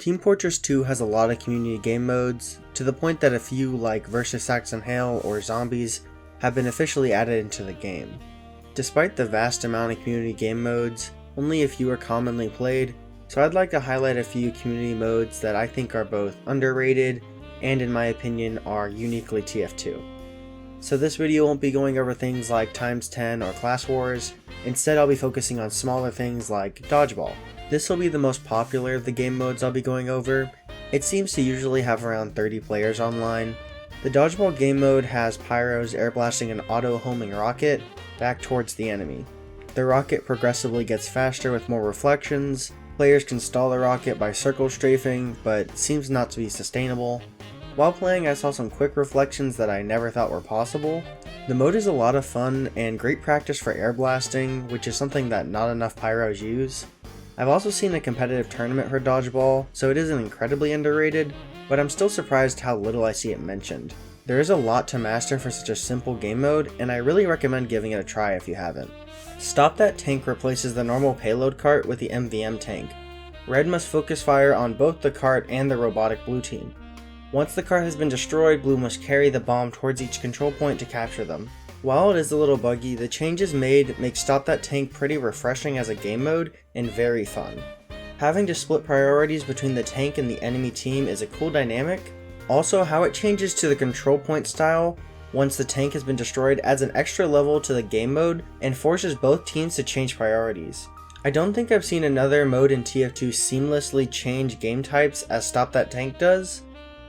Team Fortress 2 has a lot of community game modes, to the point that a few like Versus Saxon Hail or Zombies have been officially added into the game. Despite the vast amount of community game modes, only a few are commonly played, so I'd like to highlight a few community modes that I think are both underrated and in my opinion are uniquely TF2. So this video won't be going over things like x10 or Class Wars, instead I'll be focusing on smaller things like Dodgeball. This will be the most popular of the game modes I'll be going over. It seems to usually have around 30 players online. The Dodgeball game mode has pyros air blasting an auto homing rocket back towards the enemy. The rocket progressively gets faster with more reflections. Players can stall the rocket by circle strafing, but seems not to be sustainable. While playing, I saw some quick reflections that I never thought were possible. The mode is a lot of fun and great practice for air blasting, which is something that not enough pyros use. I've also seen a competitive tournament for Dodgeball, so it isn't incredibly underrated, but I'm still surprised how little I see it mentioned. There is a lot to master for such a simple game mode, and I really recommend giving it a try if you haven't. Stop That Tank replaces the normal payload cart with the MVM tank. Red must focus fire on both the cart and the robotic blue team. Once the cart has been destroyed, blue must carry the bomb towards each control point to capture them. While it is a little buggy, the changes made make Stop That Tank pretty refreshing as a game mode and very fun. Having to split priorities between the tank and the enemy team is a cool dynamic. Also, how it changes to the control point style once the tank has been destroyed adds an extra level to the game mode and forces both teams to change priorities. I don't think I've seen another mode in TF2 seamlessly change game types as Stop That Tank does.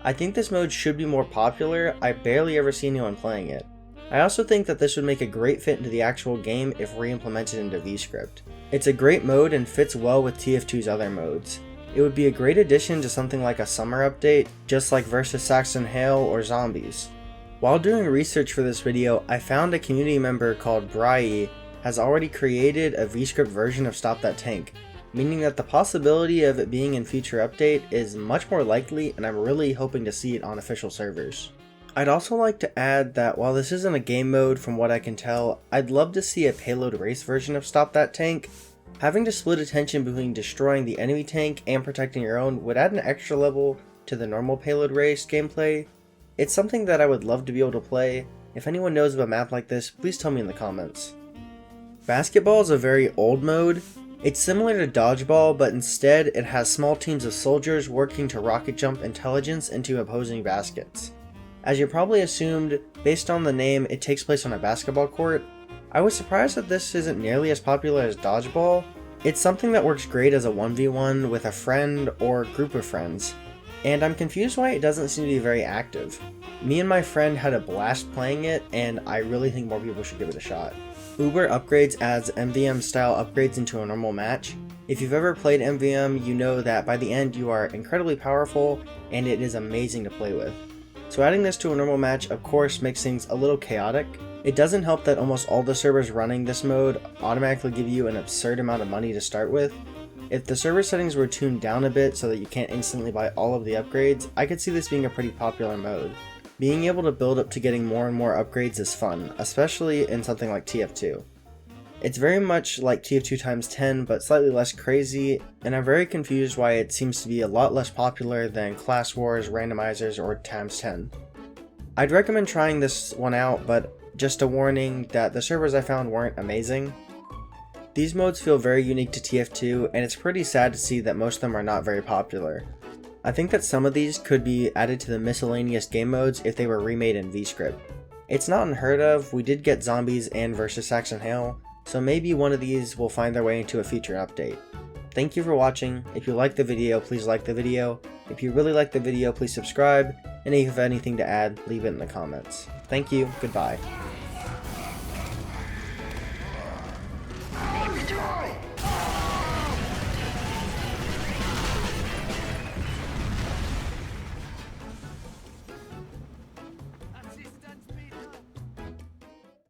I think this mode should be more popular. I barely ever see anyone playing it. I also think that this would make a great fit into the actual game if re-implemented into VScript. It's a great mode and fits well with TF2's other modes. It would be a great addition to something like a summer update, just like Versus Saxon Hail or Zombies. While doing research for this video, I found a community member called Bri has already created a VScript version of Stop That Tank, meaning that the possibility of it being in future update is much more likely, and I'm really hoping to see it on official servers. I'd also like to add that while this isn't a game mode from what I can tell, I'd love to see a payload race version of Stop That Tank. Having to split attention between destroying the enemy tank and protecting your own would add an extra level to the normal payload race gameplay. It's something that I would love to be able to play. If anyone knows of a map like this, please tell me in the comments. Basketball is a very old mode. It's similar to Dodgeball, but instead it has small teams of soldiers working to rocket jump intelligence into opposing baskets. As you probably assumed, based on the name, it takes place on a basketball court. I was surprised that this isn't nearly as popular as Dodgeball. It's something that works great as a 1v1 with a friend or group of friends, and I'm confused why it doesn't seem to be very active. Me and my friend had a blast playing it, and I really think more people should give it a shot. Uber Upgrades adds MVM style upgrades into a normal match. If you've ever played MVM, you know that by the end you are incredibly powerful and it is amazing to play with. So adding this to a normal match of course makes things a little chaotic. It doesn't help that almost all the servers running this mode automatically give you an absurd amount of money to start with. If the server settings were tuned down a bit so that you can't instantly buy all of the upgrades, I could see this being a pretty popular mode. Being able to build up to getting more and more upgrades is fun, especially in something like TF2. It's very much like TF2 x10 but slightly less crazy, and I'm very confused why it seems to be a lot less popular than Class Wars, Randomizers, or x10. I'd recommend trying this one out, but just a warning that the servers I found weren't amazing. These modes feel very unique to TF2, and it's pretty sad to see that most of them are not very popular. I think that some of these could be added to the miscellaneous game modes if they were remade in VScript. It's not unheard of. We did get Zombies and Versus Saxon Hail, so maybe one of these will find their way into a future update. Thank you for watching. If you liked the video, please like the video. If you really liked the video, please subscribe. And if you have anything to add, leave it in the comments. Thank you. Goodbye.